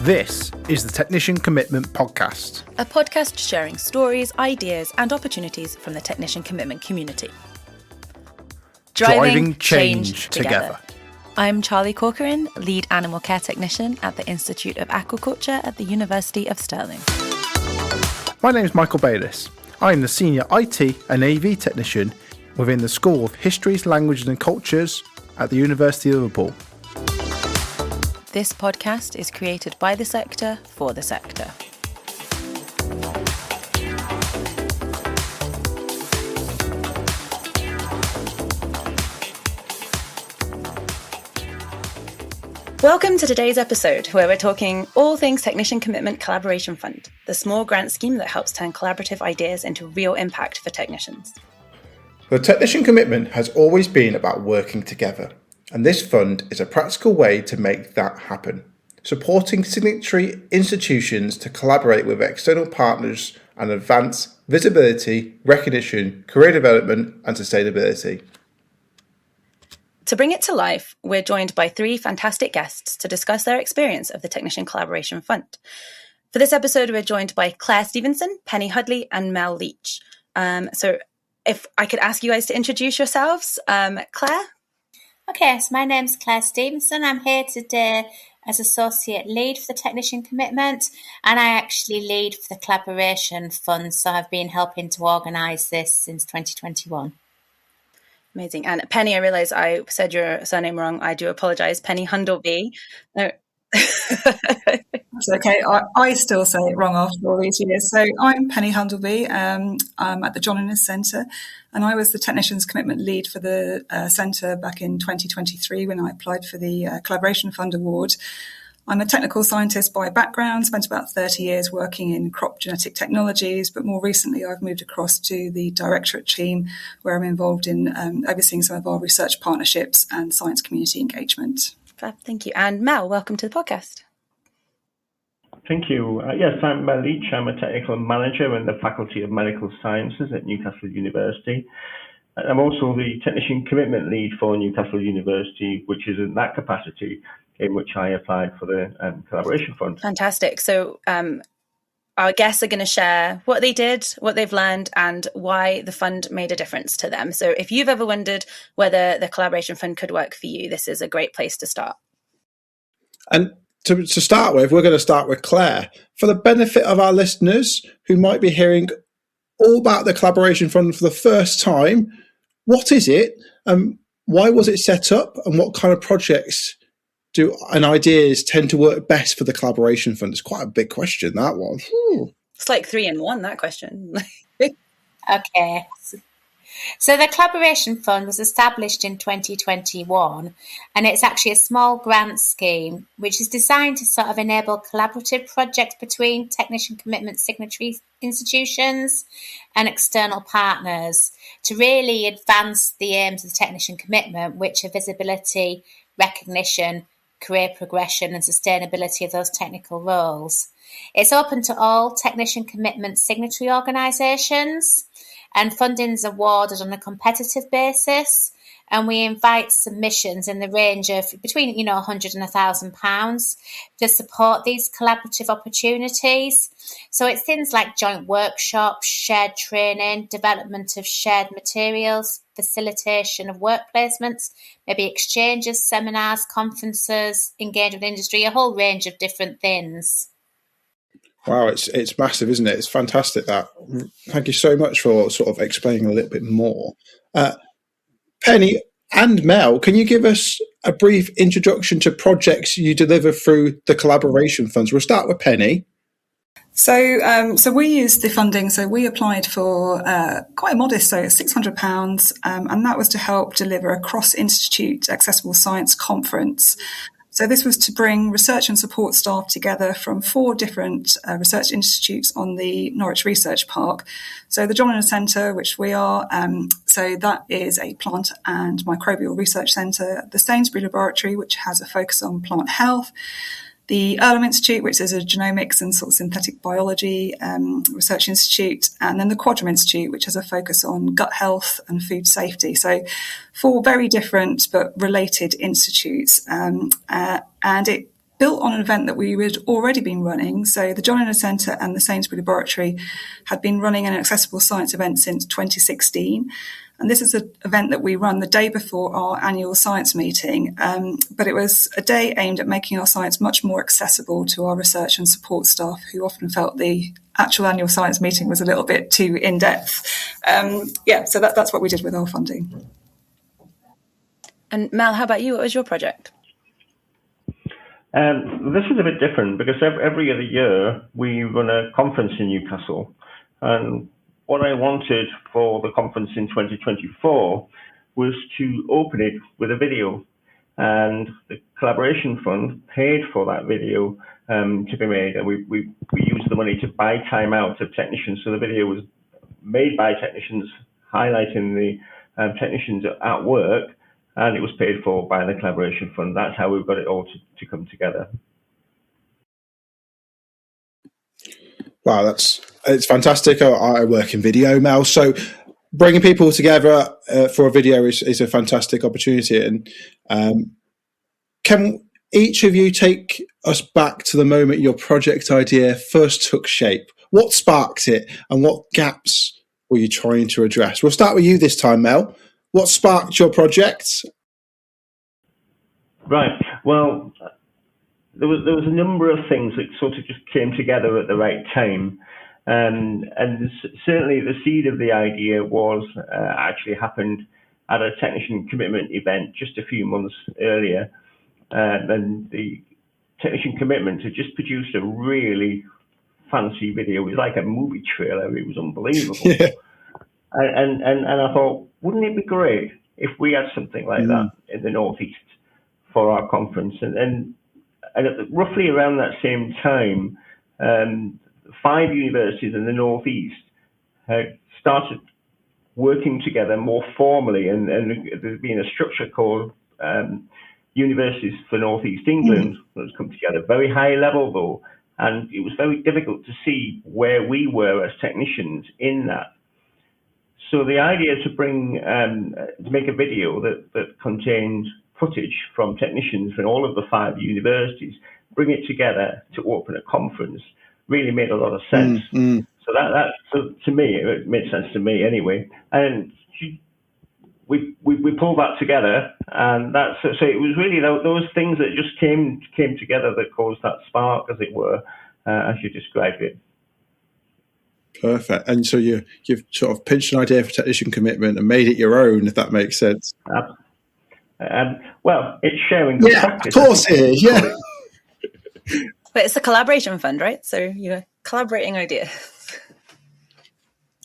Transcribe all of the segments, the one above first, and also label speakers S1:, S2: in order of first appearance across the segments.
S1: This is the Technician Commitment Podcast.
S2: A podcast sharing stories, ideas and opportunities from the Technician Commitment community.
S1: Driving change together.
S2: I'm Charli Corcoran, Lead Animal Care Technician at the Institute of Aquaculture at the University of Stirling.
S1: My name is Michael Bayliss. I am the Senior IT and AV Technician within the School of Histories, Languages and Cultures at the University of Liverpool.
S2: This podcast is created by the sector for the sector. Welcome to today's episode, where we're talking all things Technician Commitment Collaboration Fund, the small grant scheme that helps turn collaborative ideas into real impact for technicians.
S1: The Technician Commitment has always been about working together, and this fund is a practical way to make that happen, supporting signatory institutions to collaborate with external partners and advance visibility, recognition, career development and sustainability.
S2: To bring it to life, we're joined by three fantastic guests to discuss their experience of the Technician Collaboration Fund. For this episode, we're joined by Clare Stevenson, Penny Hundleby and Mel Leitch. So if I could ask you guys to introduce yourselves. Clare?
S3: Okay, so my name's Clare Stevenson. I'm here today as Associate Lead for the Technician Commitment, and I actually lead for the Collaboration Fund, so I've been helping to organise this since 2021.
S2: Amazing. And Penny, I realise I said your surname wrong. I do apologise. Penny Hundleby. No.
S4: That's okay. I still say it wrong after all these years. So I'm Penny Hundleby. I'm at the John Innes Centre, and I was the Technicians Commitment Lead for the Centre back in 2023 when I applied for the Collaboration Fund Award. I'm a technical scientist by background, spent about 30 years working in crop genetic technologies, but more recently I've moved across to the directorate team where I'm involved in overseeing some of our research partnerships and science community engagement.
S2: Thank you. And Mel, welcome to the podcast.
S5: Thank you. Yes, I'm Mel Leitch. I'm a technical manager in the Faculty of Medical Sciences at Newcastle University. I'm also the Technician Commitment Lead for Newcastle University, which is in that capacity in which I applied for the Collaboration Fund.
S2: Fantastic. So our guests are going to share what they did, what they've learned, and why the fund made a difference to them. So if you've ever wondered whether the Collaboration Fund could work for you, this is a great place to start.
S1: And to start with, we're going to start with Clare. For the benefit of our listeners who might be hearing all about the Collaboration Fund for the first time, what is it? Why was it set up? And what kind of projects and ideas tend to work best for the Collaboration Fund? It's quite a big question, that one.
S2: It's like 3 in 1, that question.
S3: Okay. So the Collaboration Fund was established in 2021, and it's actually a small grant scheme which is designed to sort of enable collaborative projects between Technician Commitment signatory institutions and external partners to really advance the aims of the Technician Commitment, which are visibility, recognition, career progression and sustainability of those technical roles. It's open to all Technician Commitment signatory organisations, and funding is awarded on a competitive basis, and we invite submissions in the range of between £100 and £1,000 to support these collaborative opportunities. So it's things like joint workshops, shared training, development of shared materials, facilitation of work placements, maybe exchanges, seminars, conferences, engagement with industry, a whole range of different things.
S1: Wow, it's massive, isn't it? It's fantastic that. Thank you so much for sort of explaining a little bit more. Penny and Mel, can you give us a brief introduction to projects you deliver through the Collaboration Funds? We'll start with Penny.
S4: So we used the funding. So we applied for quite a modest, so £600, and that was to help deliver a cross-institute accessible science conference. So this was to bring research and support staff together from 4 different research institutes on the Norwich Research Park. So the John Innes Centre, which we are, so that is a plant and microbial research centre. The Sainsbury Laboratory, which has a focus on plant health. The Earlham Institute, which is a genomics and sort of synthetic biology research institute, and then the Quadram Institute, which has a focus on gut health and food safety. So 4 very different but related institutes. And it built on an event that we had already been running. So the John Innes Centre and the Sainsbury Laboratory had been running an accessible science event since 2016. And this is an event that we run the day before our annual science meeting. But it was a day aimed at making our science much more accessible to our research and support staff, who often felt the actual annual science meeting was a little bit too in-depth. So that's what we did with our funding.
S2: And Mel, how about you? What was your project?
S5: This was a bit different because every other year we run a conference in Newcastle. And what I wanted for the conference in 2024 was to open it with a video. And the collaboration fund paid for that video to be made. And we used the money to buy time out of technicians. So the video was made by technicians, highlighting the technicians at work, and it was paid for by the collaboration fund. That's how we've got it all to come together.
S1: Wow, it's fantastic. I work in video, Mel, so bringing people together for a video is a fantastic opportunity. And can each of you take us back to the moment your project idea first took shape? What sparked it, and what gaps were you trying to address? We'll start with you this time, Mel. What sparked your project?
S5: Right. Well, there was a number of things that sort of just came together at the right time. And certainly the seed of the idea was actually happened at a technician commitment event just a few months earlier. And the technician commitment had just produced a really fancy video. It was like a movie trailer. It was unbelievable. Yeah. And I thought, wouldn't it be great if we had something like that in the Northeast for our conference? And at roughly around that same time, 5 universities in the Northeast had started working together more formally, and there's been a structure called Universities for Northeast England that's come together, very high level though, and it was very difficult to see where we were as technicians in that. So the idea to make a video that contained footage from technicians from all of the 5 universities, bring it together to open a conference, really made a lot of sense. So to me, it made sense to me anyway. And we pulled that together, and so it was really those things that just came together that caused that spark, as it were, as you described it.
S1: Perfect. And so you've sort of pinched an idea for technician commitment and made it your own, if that makes sense.
S5: Well, it's sharing the practice.
S1: Of course it is, yeah.
S2: But it's a collaboration fund, right? So you're collaborating ideas.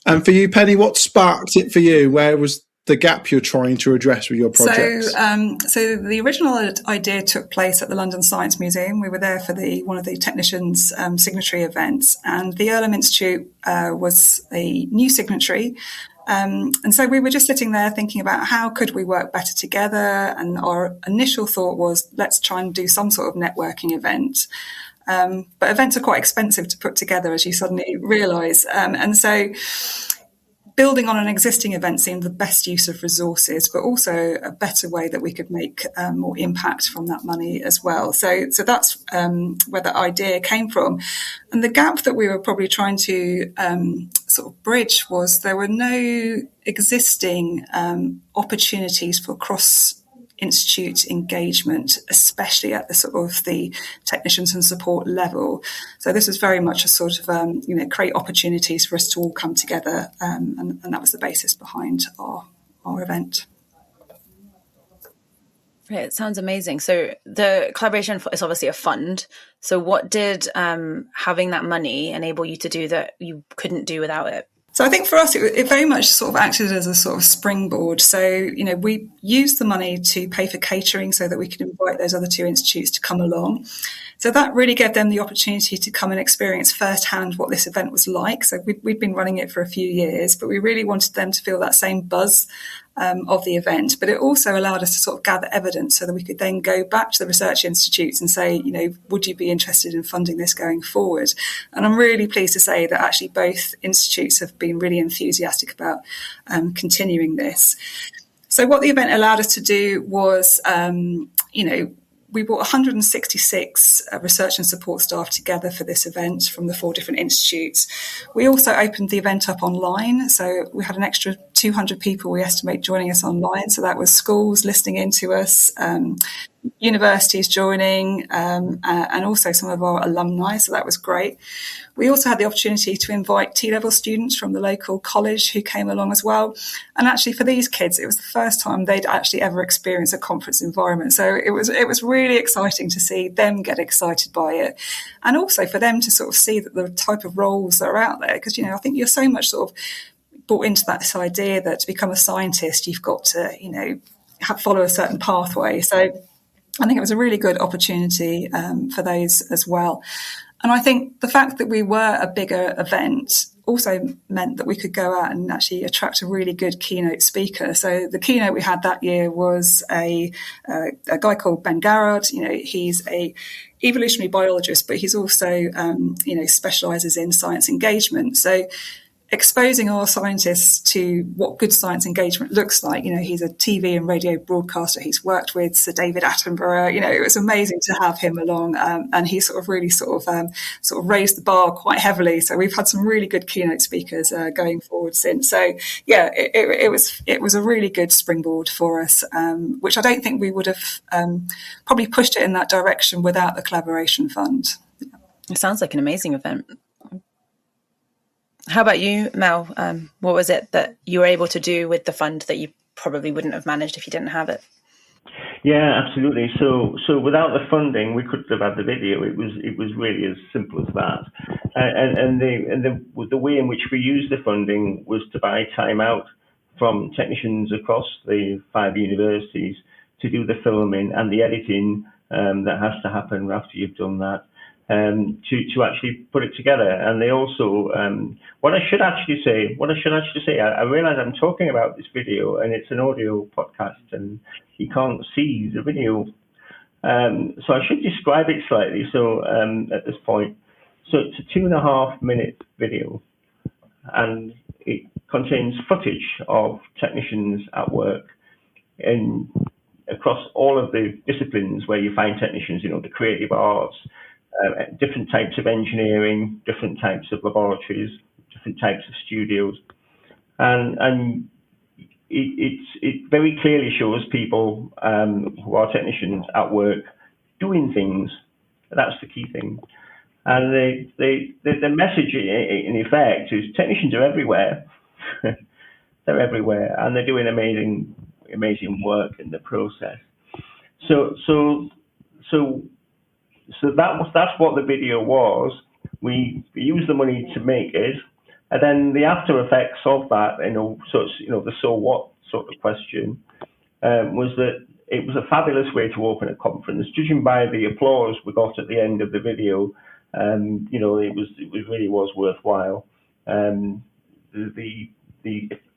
S1: And for you, Penny, what sparked it for you? Where was the gap you're trying to address with your project?
S4: So the original idea took place at the London Science Museum. We were there for one of the technicians' signatory events, and the Earlham Institute was a new signatory. And so we were just sitting there thinking about how could we work better together. And our initial thought was, let's try and do some sort of networking event. But events are quite expensive to put together, as you suddenly realise. And so building on an existing event seemed the best use of resources, but also a better way that we could make more impact from that money as well. So that's where the idea came from. And the gap that we were probably trying to sort of bridge was there were no existing opportunities for cross-institute engagement, especially at the sort of the technicians and support level. So this was very much a sort of, create opportunities for us to all come together. And that was the basis behind our event.
S2: Right, it sounds amazing. So the collaboration is obviously a fund. So what did having that money enable you to do that you couldn't do without it?
S4: So I think for us, it very much sort of acted as a sort of springboard. So, we used the money to pay for catering so that we could invite those other 2 institutes to come along. So that really gave them the opportunity to come and experience firsthand what this event was like. So we'd been running it for a few years, but we really wanted them to feel that same buzz of the event. But it also allowed us to sort of gather evidence so that we could then go back to the research institutes and say, would you be interested in funding this going forward? And I'm really pleased to say that actually both institutes have been really enthusiastic about continuing this. So what the event allowed us to do was, we brought 166 research and support staff together for this event from the 4 different institutes. We also opened the event up online, so we had an extra 200 people, we estimate, joining us online. So that was schools listening into us, universities joining, and also some of our alumni, so that was great. We also had the opportunity to invite T-level students from the local college who came along as well. And actually for these kids, it was the first time they'd actually ever experienced a conference environment. So it was really exciting to see them get excited by it. And also for them to sort of see that the type of roles that are out there, because, I think you're so much sort of bought into this idea that to become a scientist, you've got to, follow a certain pathway. So I think it was a really good opportunity for those as well. And I think the fact that we were a bigger event also meant that we could go out and actually attract a really good keynote speaker. So the keynote we had that year was a guy called Ben Garrard. He's a evolutionary biologist, but he's also, specialises in science engagement. So exposing our scientists to what good science engagement looks like. He's a TV and radio broadcaster. He's worked with Sir David Attenborough. It was amazing to have him along, and he sort of really sort of raised the bar quite heavily. So we've had some really good keynote speakers going forward since. So yeah, it was a really good springboard for us, which I don't think we would have probably pushed it in that direction without the collaboration fund.
S2: It sounds like an amazing event. How about you, Mel? What was it that you were able to do with the fund that you probably wouldn't have managed if you didn't have it?
S5: Yeah, absolutely. So without the funding, we couldn't have had the video. It was really as simple as that. And the way in which we used the funding was to buy time out from technicians across the 5 universities to do the filming and the editing that has to happen after you've done that. To actually put it together. And they also, what I should actually say, I realize I'm talking about this video and it's an audio podcast and you can't see the video. So I should describe it slightly. So at this point, so it's a 2.5 minute video and it contains footage of technicians at work across all of the disciplines where you find technicians, the creative arts, different types of engineering, different types of laboratories, different types of studios, and it very clearly shows people who are technicians at work doing things. That's the key thing. And the message in effect is technicians are everywhere. They're everywhere, and they're doing amazing work in the process. So that's what the video was. We used the money to make it, and then the after effects of that, the so what sort of question was that it was a fabulous way to open a conference. Judging by the applause we got at the end of the video, it really was worthwhile. The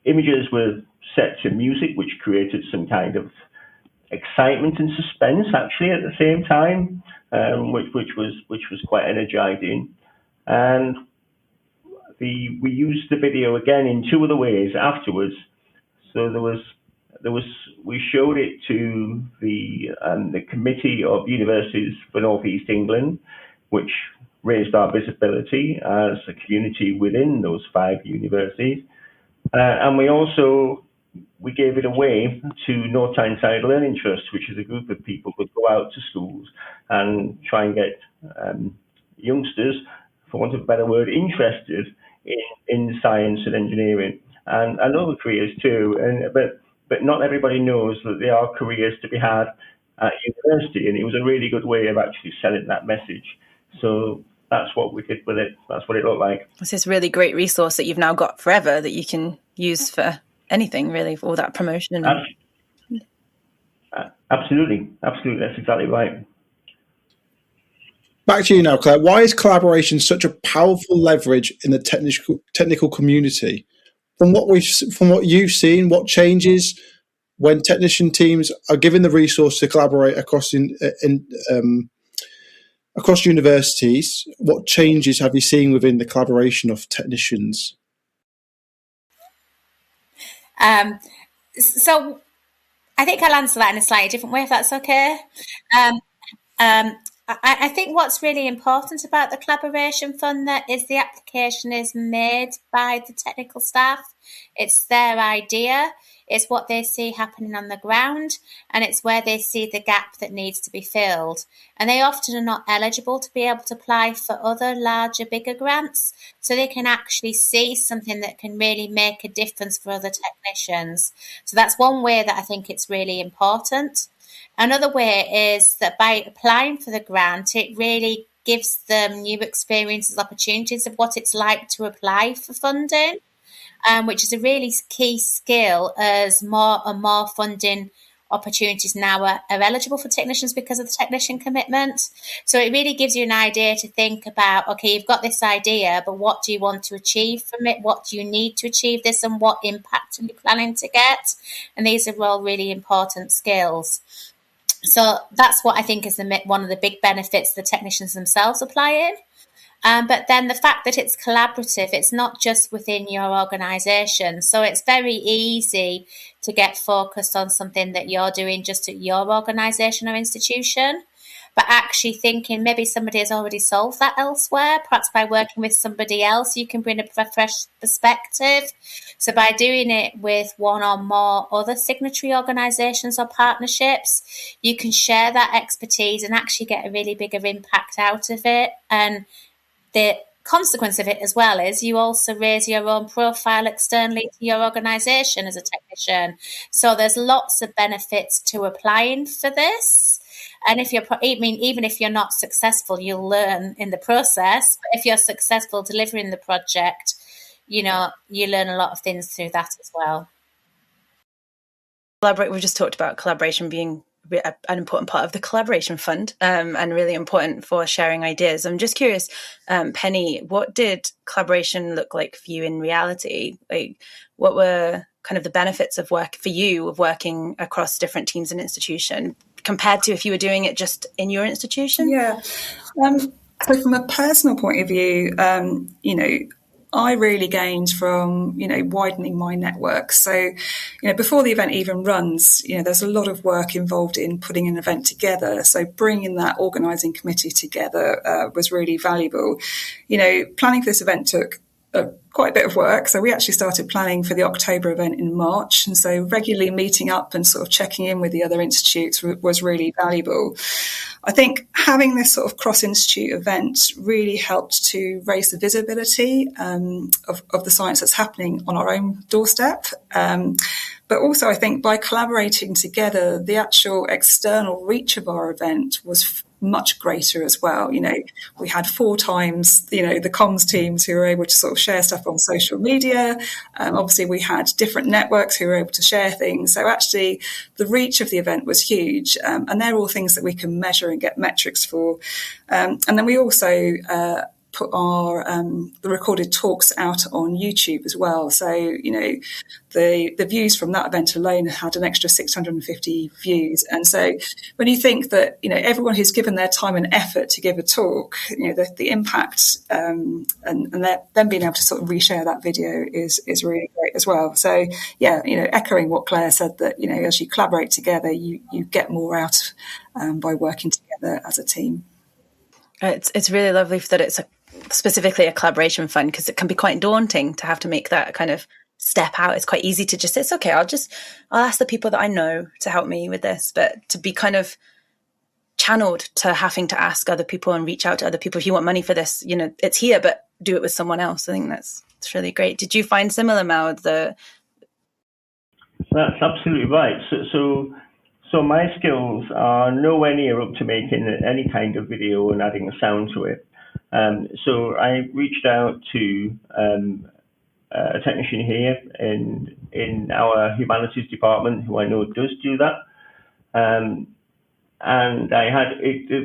S5: images were set to music, which created some kind of excitement and suspense actually at the same time, which was quite energizing. And we used the video again in 2 other ways afterwards. So we showed it to the Committee of Universities for North East England, which raised our visibility as a community within those 5 universities, and we gave it away to North Tyneside Learning Trust, which is a group of people who go out to schools and try and get youngsters, for want of a better word, interested in science and engineering and other careers too. But not everybody knows that there are careers to be had at university, and it was a really good way of actually selling that message. So that's what we did with it. That's what it looked like.
S2: It's this really great resource that you've now got forever that you can use for anything, really, for all that promotion.
S5: Absolutely. That's exactly right.
S1: Back to you now, Claire. Why is collaboration such a powerful leverage in the technical community? From what you've seen, what changes when technician teams are given the resource to collaborate across universities? What changes have you seen within the collaboration of technicians?
S3: So I think I'll answer that in a slightly different way, if that's okay. I think what's really important about the collaboration fund that is the application is made by the technical staff. It's their idea. It's what they see happening on the ground, and it's where they see the gap that needs to be filled. And they often are not eligible to be able to apply for other larger, bigger grants, so they can actually see something that can really make a difference for other technicians. So that's one way that I think it's really important. Another way is that by applying for the grant, it really gives them new experiences, opportunities of what it's like to apply for funding, which is a really key skill as more and more funding opportunities now are eligible for technicians because of the technician commitment. So it really gives you an idea to think about, okay, you've got this idea, but what do you want to achieve from it? What do you need to achieve this, and what impact are you planning to get? And these are all really important skills. So that's what I think is one of the big benefits the technicians themselves applying. But then the fact that it's collaborative, it's not just within your organisation. So it's very easy to get focused on something that you're doing just at your organisation or institution, but actually thinking maybe somebody has already solved that elsewhere. Perhaps by working with somebody else, you can bring a fresh perspective. So by doing it with one or more other signatory organisations or partnerships, you can share that expertise and actually get a really bigger impact out of it. And the consequence of it as well is you also raise your own profile externally to your organisation as a technician. So there's lots of benefits to applying for this. And if even if you're not successful, you'll learn in the process. But if you're successful delivering the project, you learn a lot of things through that as well.
S2: We've just talked about collaboration being an important part of the collaboration fund, and really important for sharing ideas. I'm just curious, Penny, what did collaboration look like for you in reality? Like, what were kind of the benefits of working across different teams and institution compared to if you were doing it just in your institution?
S4: Yeah. So from a personal point of view, I really gained from, widening my network. So, before the event even runs, there's a lot of work involved in putting an event together. So bringing that organising committee together was really valuable. Planning for this event took quite a bit of work. So we actually started planning for the October event in March. And so regularly meeting up and sort of checking in with the other institutes was really valuable. I think having this sort of cross-institute event really helped to raise the visibility of the science that's happening on our own doorstep. But also, I think by collaborating together, the actual external reach of our event was much greater as well. We had 4 times, the comms teams who were able to sort of share stuff on social media. Obviously, we had different networks who were able to share things. So actually, the reach of the event was huge. And they're all things that we can measure and get metrics for. And then we also put our the recorded talks out on YouTube as well. So, the views from that event alone had an extra 650 views. And so when you think that, everyone who's given their time and effort to give a talk, the impact and them being able to sort of reshare that video is really great as well. So, yeah, echoing what Claire said, that, as you collaborate together, you get more out by working together as a team.
S2: It's really lovely that it's specifically a collaboration fund, because it can be quite daunting to have to make that kind of step out. It's quite easy to just say, it's okay, I'll ask the people that I know to help me with this. But to be kind of channeled to having to ask other people and reach out to other people, if you want money for this, it's here, but do it with someone else. I think it's really great. Did you find similar, Mel?
S5: That's absolutely right. So my skills are nowhere near up to making any kind of video and adding a sound to it. So I reached out to a technician here in our humanities department who I know does do that. And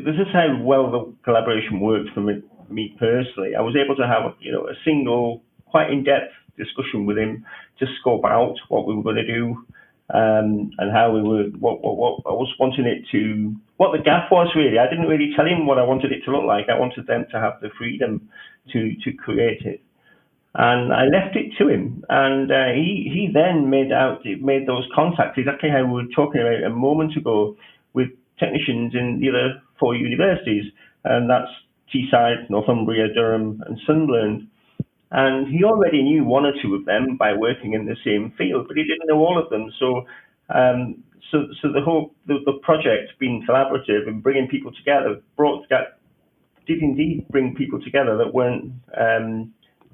S5: this is how well the collaboration worked for me personally. I was able to have a single, quite in-depth discussion with him to scope out what we were going to do. And how we were, what I was wanting it to, what the gap was really. I didn't really tell him what I wanted it to look like. I wanted them to have the freedom to create it, and I left it to him. And he then made those contacts exactly how we were talking about a moment ago with technicians in the other 4 universities, and that's Teesside, Northumbria, Durham, and Sunderland. And he already knew one or two of them by working in the same field, but he didn't know all of them. So the project being collaborative and bringing people together did indeed bring people together that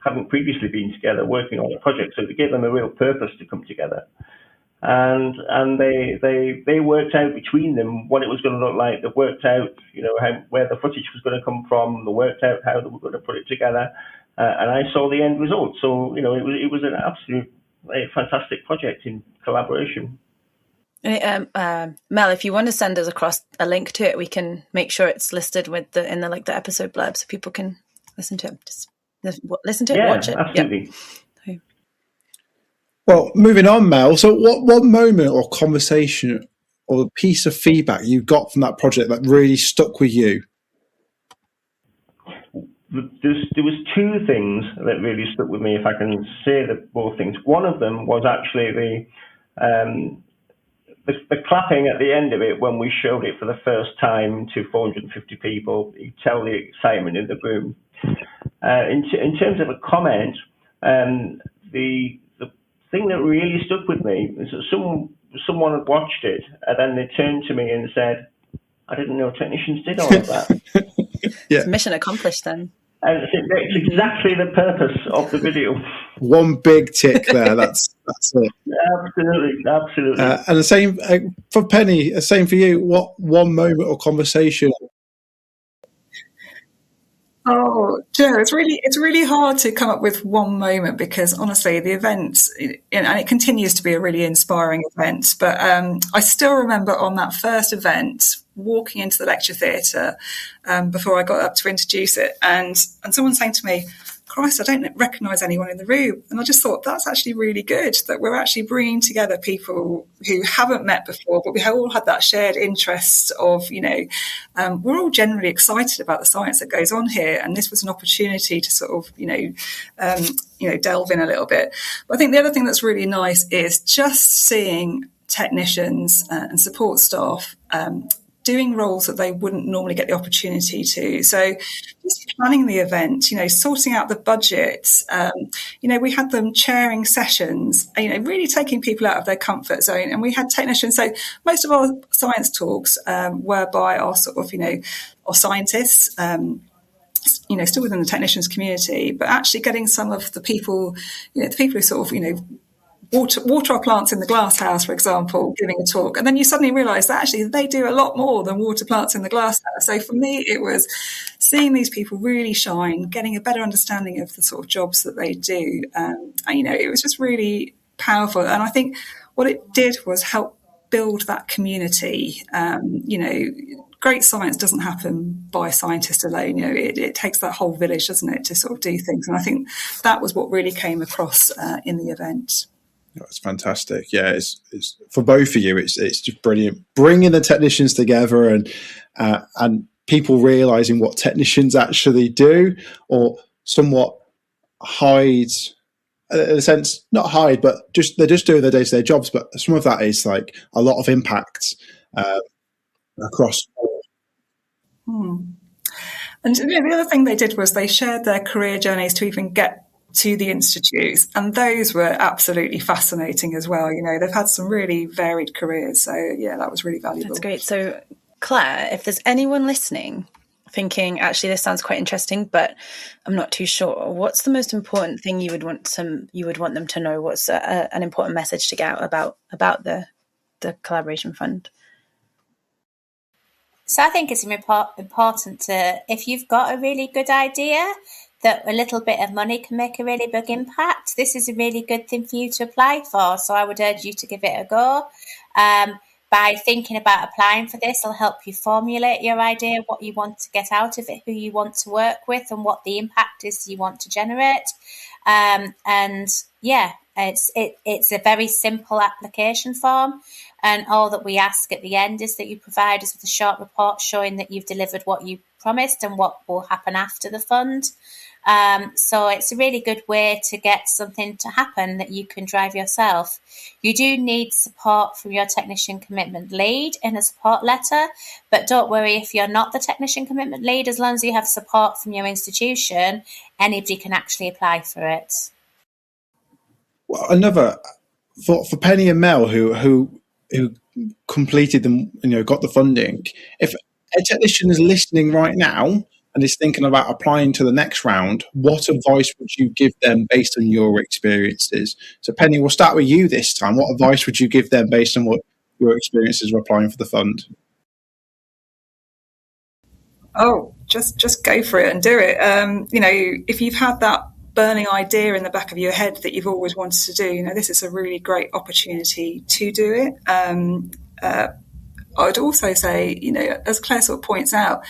S5: haven't previously been together working on a project. So it gave them a real purpose to come together. And they worked out between them what it was going to look like. They worked out, where the footage was going to come from. They worked out how they were going to put it together. And I saw the end result. So, it was an absolute fantastic project in collaboration.
S2: Mel, if you want to send us across a link to it, we can make sure it's listed in the episode blurb so people can listen to it. Just listen to it, watch it.
S5: Absolutely.
S2: Yeah.
S1: Well, moving on, Mel. So what moment or conversation or piece of feedback you got from that project that really stuck with you?
S5: There was two things that really stuck with me, if I can say both things. One of them was actually the clapping at the end of it when we showed it for the first time to 450 people. You tell the excitement in the room. In terms of a comment, the thing that really stuck with me is that someone had watched it and then they turned to me and said, "I didn't know technicians did all of that."
S1: Yeah.
S2: It's mission accomplished then.
S5: And it's exactly the purpose of the video.
S1: One big tick there. That's it.
S5: Absolutely.
S1: And the same for Penny. The same for you. What one moment or conversation?
S4: Oh, Joe, it's really hard to come up with one moment because honestly, the event, and it continues to be a really inspiring event. But I still remember on that first event, walking into the lecture theatre before I got up to introduce it, and someone saying to me, "Christ, I don't recognise anyone in the room." And I just thought that's actually really good that we're actually bringing together people who haven't met before, but we have all had that shared interest of, we're all generally excited about the science that goes on here. And this was an opportunity to sort of, delve in a little bit. But I think the other thing that's really nice is just seeing technicians and support staff doing roles that they wouldn't normally get the opportunity to. So just planning the event, sorting out the budget, we had them chairing sessions, really taking people out of their comfort zone. And we had technicians. So most of our science talks were by our sort of, our scientists, still within the technicians community, but actually getting some of the people, the people who sort of, water our plants in the glass house, for example, giving a talk. And then you suddenly realise that actually they do a lot more than water plants in the glass house. So for me, it was seeing these people really shine, getting a better understanding of the sort of jobs that they do. It was just really powerful. And I think what it did was help build that community. Great science doesn't happen by scientists alone. It takes that whole village, doesn't it, to sort of do things. And I think that was what really came across in the event.
S1: That's fantastic. Yeah, it's for both of you. It's just brilliant, bringing the technicians together and people realizing what technicians actually do, or somewhat hide, in a sense, not hide, but they're just doing their day-to-day jobs. But some of that is like a lot of impact across.
S4: And the other thing they did was they shared their career journeys to even get to the institutes, and those were absolutely fascinating as well. They've had some really varied careers, so yeah, that was really valuable.
S2: That's great. So Claire, if there's anyone listening thinking, actually this sounds quite interesting, but I'm not too sure, what's the most important thing you would want them to know? What's an important message to get out about the collaboration fund?
S3: So I think it's important to, if you've got a really good idea that a little bit of money can make a really big impact, this is a really good thing for you to apply for. So I would urge you to give it a go. By thinking about applying for this, it'll help you formulate your idea, what you want to get out of it, who you want to work with, and what the impact is you want to generate. It's a very simple application form. And all that we ask at the end is that you provide us with a short report showing that you've delivered what you promised and what will happen after the fund. So it's a really good way to get something to happen that you can drive yourself. You do need support from your technician commitment lead in a support letter, but don't worry if you're not the technician commitment lead. As long as you have support from your institution, anybody can actually apply for it.
S1: Well, another for Penny and Mel, who completed them, got the funding. If a technician is listening right now and is thinking about applying to the next round, what advice would you give them based on your experiences? So, Penny, we'll start with you this time. What advice would you give them based on what your experiences of applying for the fund?
S4: Oh, just go for it and do it. If you've had that burning idea in the back of your head that you've always wanted to do, this is a really great opportunity to do it. I would also say, as Claire sort of points out,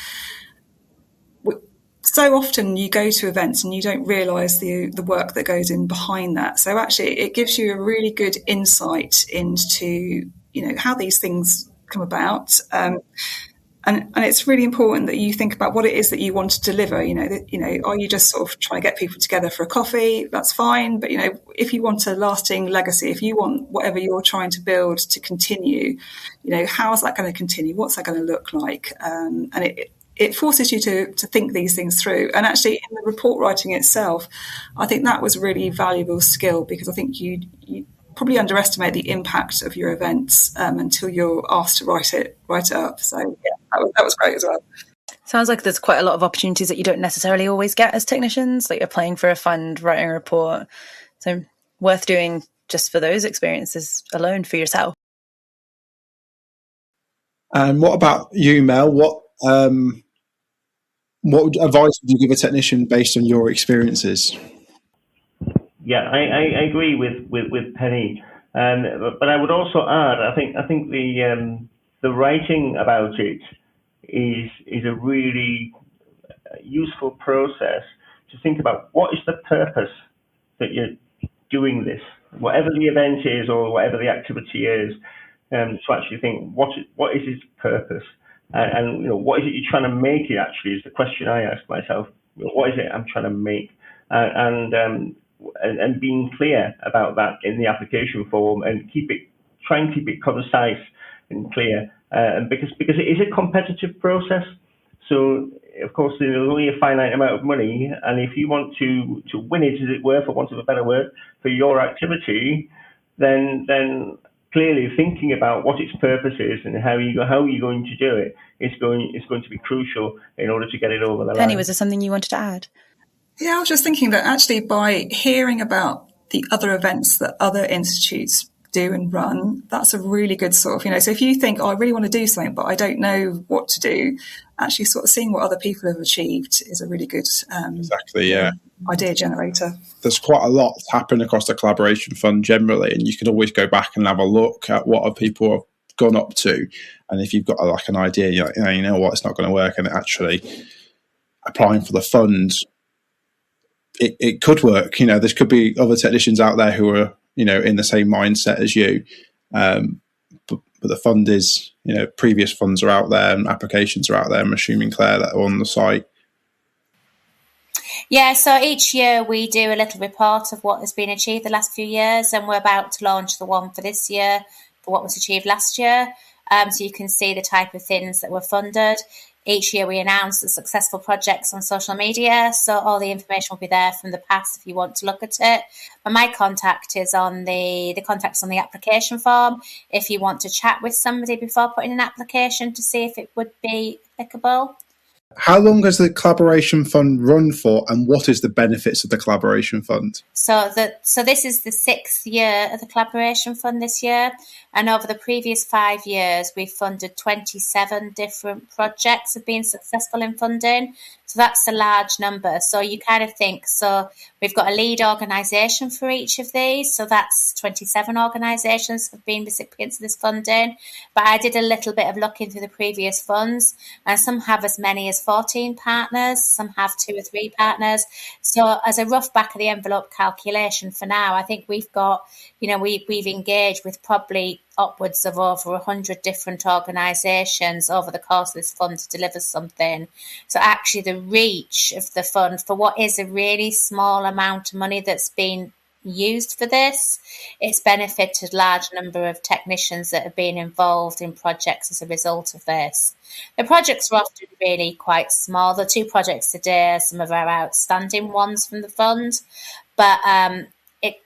S4: so often you go to events and you don't realise the work that goes in behind that. So actually it gives you a really good insight into, how these things come about. And it's really important that you think about what it is that you want to deliver. Are you just sort of trying to get people together for a coffee? That's fine. But, if you want a lasting legacy, if you want whatever you're trying to build to continue, how is that going to continue? What's that going to look like? And it forces you to think these things through. And actually, in the report writing itself, I think that was a really valuable skill, because I think you probably underestimate the impact of your events until you're asked to write it up. So yeah, that was great as well.
S2: Sounds like there's quite a lot of opportunities that you don't necessarily always get as technicians, like applying for a fund, writing a report. So worth doing just for those experiences alone for yourself.
S1: And what about you, Mel? What advice would you give a technician based on your experiences?
S5: Yeah, I agree with Penny, but I would also add, I think the writing about it is a really useful process to think about what is the purpose that you're doing this, whatever the event is or whatever the activity is, to actually think what is its purpose, and what is it you're trying to make it actually is the question I ask myself. What is it I'm trying to make, and being clear about that in the application form, and try and keep it concise and clear, and because it is a competitive process. So of course there's only a finite amount of money, and if you want to win it, as it were, for want of a better word, for your activity, then clearly thinking about what its purpose is and how you're going to do it is going to be crucial in order to get it over the line.
S2: Penny, was there something you wanted to add?
S4: Yeah, I was just thinking that actually by hearing about the other events that other institutes do and run, that's a really good sort of, so if you think, I really want to do something, but I don't know what to do, actually sort of seeing what other people have achieved is a really good idea generator.
S1: There's quite a lot happening across the collaboration fund generally, and you can always go back and have a look at what other people have gone up to. And if you've got an idea, you're like, you know what, it's not going to work, and actually applying for the fund, it could work. There could be other technicians out there who are, in the same mindset as you. But the fund is, previous funds are out there and applications are out there. I'm assuming, Claire, that are on the site.
S3: Yeah, so each year we do a little report of what has been achieved the last few years, and we're about to launch the one for this year for what was achieved last year. So you can see the type of things that were funded. Each year we announce the successful projects on social media, so all the information will be there from the past if you want to look at it. But my contact is on the contacts on the application form if you want to chat with somebody before putting an application to see if it would be applicable.
S1: How long has the collaboration fund run for, and what is the benefits of the collaboration fund?
S3: So this is the 6th year of the collaboration fund this year, and over the previous 5 years we've funded 27 different projects have been successful in funding. So that's a large number. So you kind of think, so we've got a lead organisation for each of these. So that's 27 organisations have been recipients of this funding. But I did a little bit of looking through the previous funds, and some have as many as there's 14 partners. Some have 2 or 3 partners. So as a rough back of the envelope calculation for now, I think we've got, we've engaged with probably upwards of over 100 different organisations over the course of this fund to deliver something. So actually the reach of the fund for what is a really small amount of money that's been used for this, it's benefited a large number of technicians that have been involved in projects as a result of this. The projects are often really quite small. The 2 projects today are some of our outstanding ones from the fund, but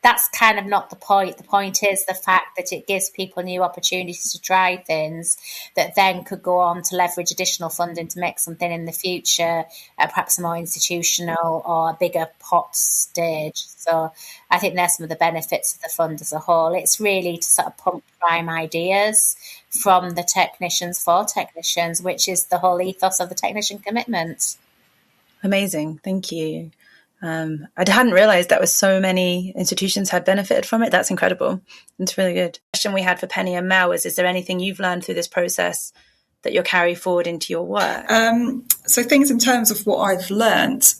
S3: that's kind of not the point. The point is the fact that it gives people new opportunities to try things that then could go on to leverage additional funding to make something in the future at perhaps a more institutional or a bigger pot stage. So I think there's some of the benefits of the fund as a whole. It's really to sort of pump prime ideas from the technicians for technicians, which is the whole ethos of the technician commitment.
S2: Amazing. Thank you. I hadn't realised that was so many institutions had benefited from it. That's incredible. It's really good. The question we had for Penny and Mel is there anything you've learned through this process that you'll carry forward into your work?
S4: So things in terms of what I've learned,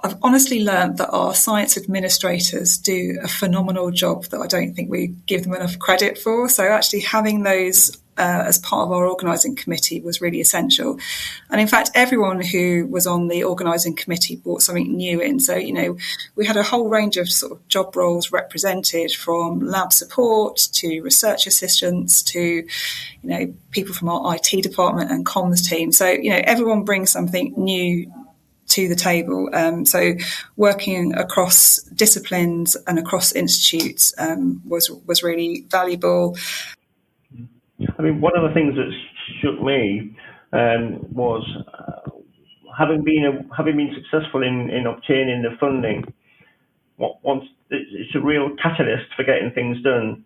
S4: I've honestly learned that our science administrators do a phenomenal job that I don't think we give them enough credit for. So actually having those as part of our organising committee was really essential. And in fact, everyone who was on the organising committee brought something new in. So, we had a whole range of sort of job roles represented, from lab support to research assistants to, people from our IT department and comms team. So, everyone brings something new to the table. So working across disciplines and across institutes was really valuable.
S5: I mean, one of the things that shook me was having been successful in obtaining the funding. It's a real catalyst for getting things done,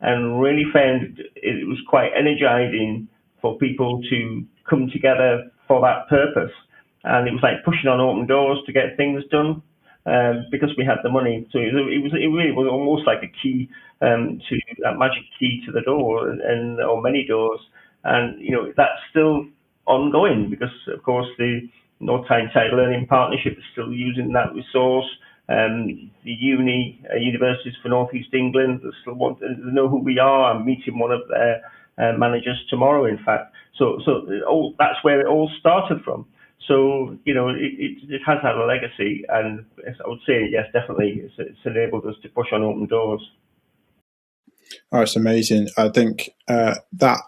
S5: and really found it was quite energizing for people to come together for that purpose. And it was like pushing on open doors to get things done because we had the money. So it really was almost like a key to that magic key to the door, or many doors. And that's still ongoing because, of course, the North Tyneside Learning Partnership is still using that resource. The universities for North East England still want to know who we are. I'm meeting one of their managers tomorrow, in fact. So that's where it all started from. So, it has had a legacy, and I would say, yes, definitely, it's enabled us to push on open doors.
S1: Oh, it's amazing. I think that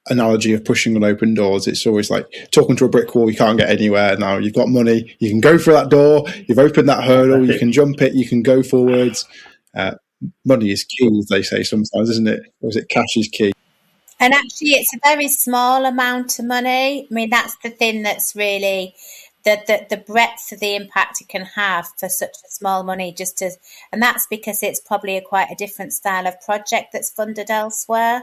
S1: analogy of pushing on open doors, it's always like talking to a brick wall. You can't get anywhere. Now you've got money, you can go through that door, you've opened that hurdle, you can jump it, you can go forwards. Money is key, as they say sometimes, isn't it? Or is it cash is key?
S3: And actually, it's a very small amount of money. I mean, that's the thing that's really the breadth of the impact it can have for such a small money. And that's because it's probably quite a different style of project that's funded elsewhere.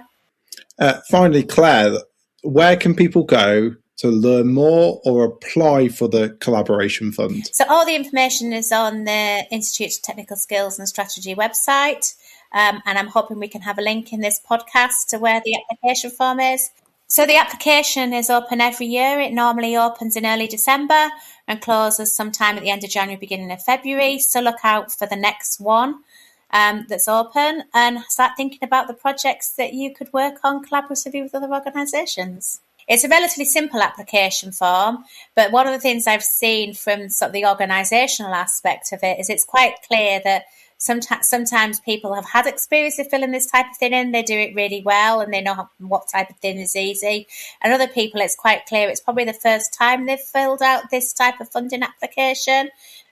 S1: Finally, Claire, where can people go to learn more or apply for the Collaboration Fund?
S3: So all the information is on the Institute of Technical Skills and Strategy website. And I'm hoping we can have a link in this podcast to where the application form is. So the application is open every year. It normally opens in early December and closes sometime at the end of January, beginning of February. So look out for the next one that's open, and start thinking about the projects that you could work on collaboratively with other organisations. It's a relatively simple application form, but one of the things I've seen from sort of the organisational aspect of it is it's quite clear that sometimes people have had experience of filling this type of thing in, they do it really well, and they know what type of thing is easy. And other people, it's quite clear it's probably the first time they've filled out this type of funding application,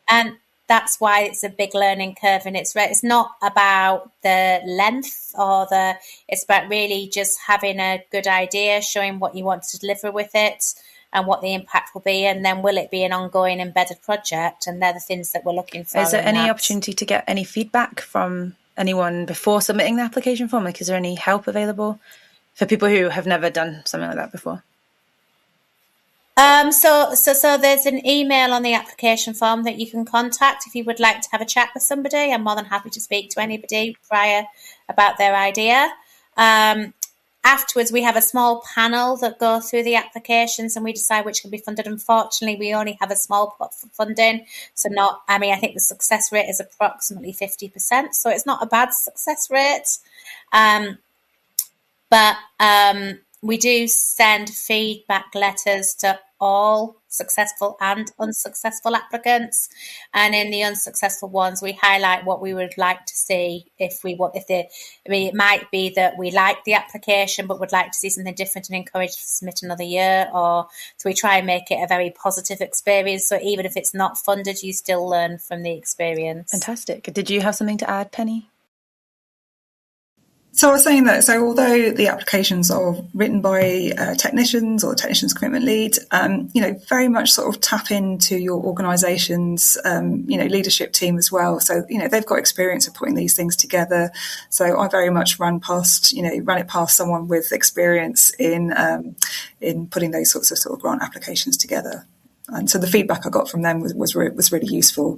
S3: and that's why it's a big learning curve. And it's not about the length it's about really just having a good idea, showing what you want to deliver with it and what the impact will be, and then will it be an ongoing embedded project? And they're the things that we're looking for.
S2: Is there any opportunity to get any feedback from anyone before submitting the application form? Like, is there any help available for people who have never done something like that before?
S3: So there's an email on the application form that you can contact if you would like to have a chat with somebody. I'm more than happy to speak to anybody prior about their idea. afterwards, we have a small panel that go through the applications and we decide which can be funded. Unfortunately, we only have a small pot for funding. So I think the success rate is approximately 50%. So it's not a bad success rate. But we do send feedback letters to all successful and unsuccessful applicants, and in the unsuccessful ones we highlight what we would like to see. It might be that we like the application but would like to see something different and encourage to submit another year, or so we try and make it a very positive experience, so even if it's not funded you still learn from the experience.
S2: Fantastic. Did you have something to add, Penny?
S4: So I was saying that, although the applications are written by technicians or technicians commitment lead, very much sort of tap into your organisation's, leadership team as well. So, they've got experience of putting these things together. So I very much ran it past someone with experience in putting those sorts of sort of grant applications together. And so the feedback I got from them was really useful.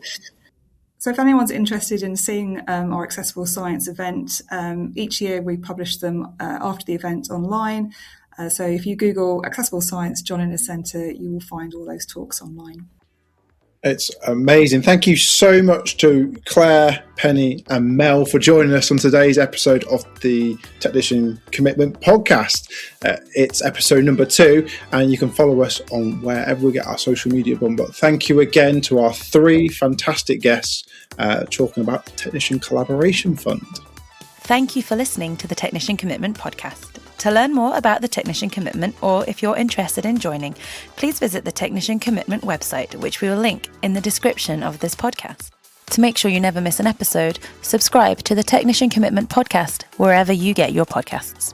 S4: So if anyone's interested in seeing our Accessible Science event, each year we publish them after the event online. So if you Google Accessible Science John Innes Centre, you will find all those talks online.
S1: It's amazing. Thank you so much to Clare, Penny and Mel for joining us on today's episode of the Technician Commitment Podcast. It's episode number 2 and you can follow us on wherever we get our social media from. But thank you again to our 3 fantastic guests talking about the Technician Collaboration Fund.
S2: Thank you for listening to the Technician Commitment Podcast. To learn more about the Technician Commitment, or if you're interested in joining, please visit the Technician Commitment website, which we will link in the description of this podcast. To make sure you never miss an episode, subscribe to the Technician Commitment Podcast wherever you get your podcasts.